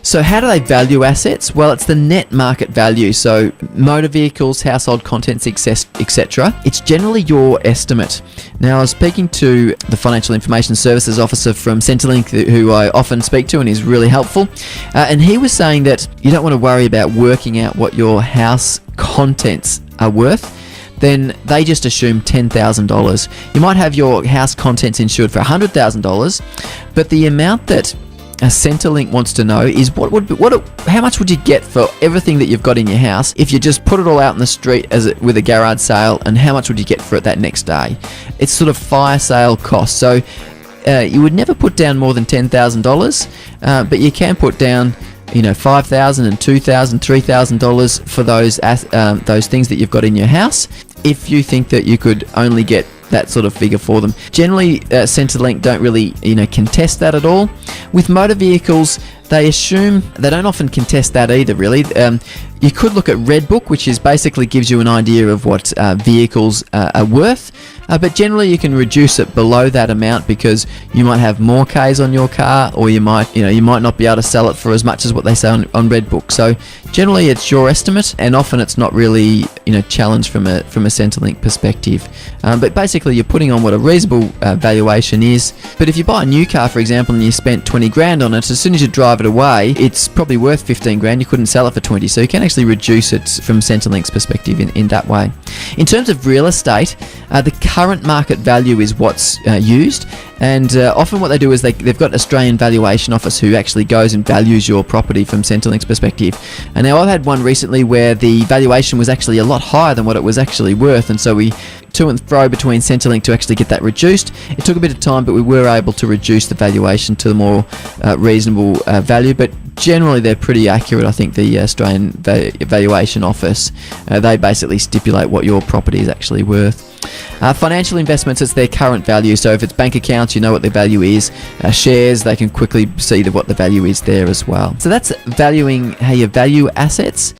So how do they value assets? Well, it's the net market value. So motor vehicles, household contents, etc. It's generally your estimate. Now, I was speaking to the Financial Information Services Officer from Centrelink, who I often speak to and is really helpful. And he was saying that you don't want to worry about working out what your house contents are worth. Then they just assume $10,000. You might have your house contents insured for $100,000, but the amount that Centrelink wants to know is how much would you get for everything that you've got in your house if you just put it all out in the street with a garage sale, and how much would you get for it that next day? It's sort of fire sale cost. So you would never put down more than $10,000, but you can put down $5,000 and $2,000, $3,000 for those things that you've got in your house, if you think that you could only get that sort of figure for them. Generally, Centrelink don't really contest that at all. With motor vehicles, they don't often contest that either, really. You could look at Redbook, which basically gives you an idea of what vehicles are worth, but generally you can reduce it below that amount because you might have more Ks on your car, or you might not be able to sell it for as much as what they say on Redbook. So generally it's your estimate, and often it's not really challenged from a Centrelink perspective. But basically you're putting on what a reasonable valuation is. But if you buy a new car, for example, and you spent 20 grand on it, as soon as you drive it away, it's probably worth 15 grand. You couldn't sell it for 20, so you can actually reduce it from Centrelink's perspective in that way. In terms of real estate, the current market value is what's used, and often what they do is they've got an Australian valuation office who actually goes and values your property from Centrelink's perspective. And now I've had one recently where the valuation was actually a lot higher than what it was actually worth, and so we to and fro between Centrelink to actually get that reduced. It took a bit of time, but we were able to reduce the valuation to a more reasonable value. But generally they're pretty accurate. I think the Australian Valuation Office, they basically stipulate what your property is actually worth. Financial investments, it's their current value. So if it's bank accounts, you know what the value is. Shares, they can quickly see what the value is there as well. So that's valuing how you value assets.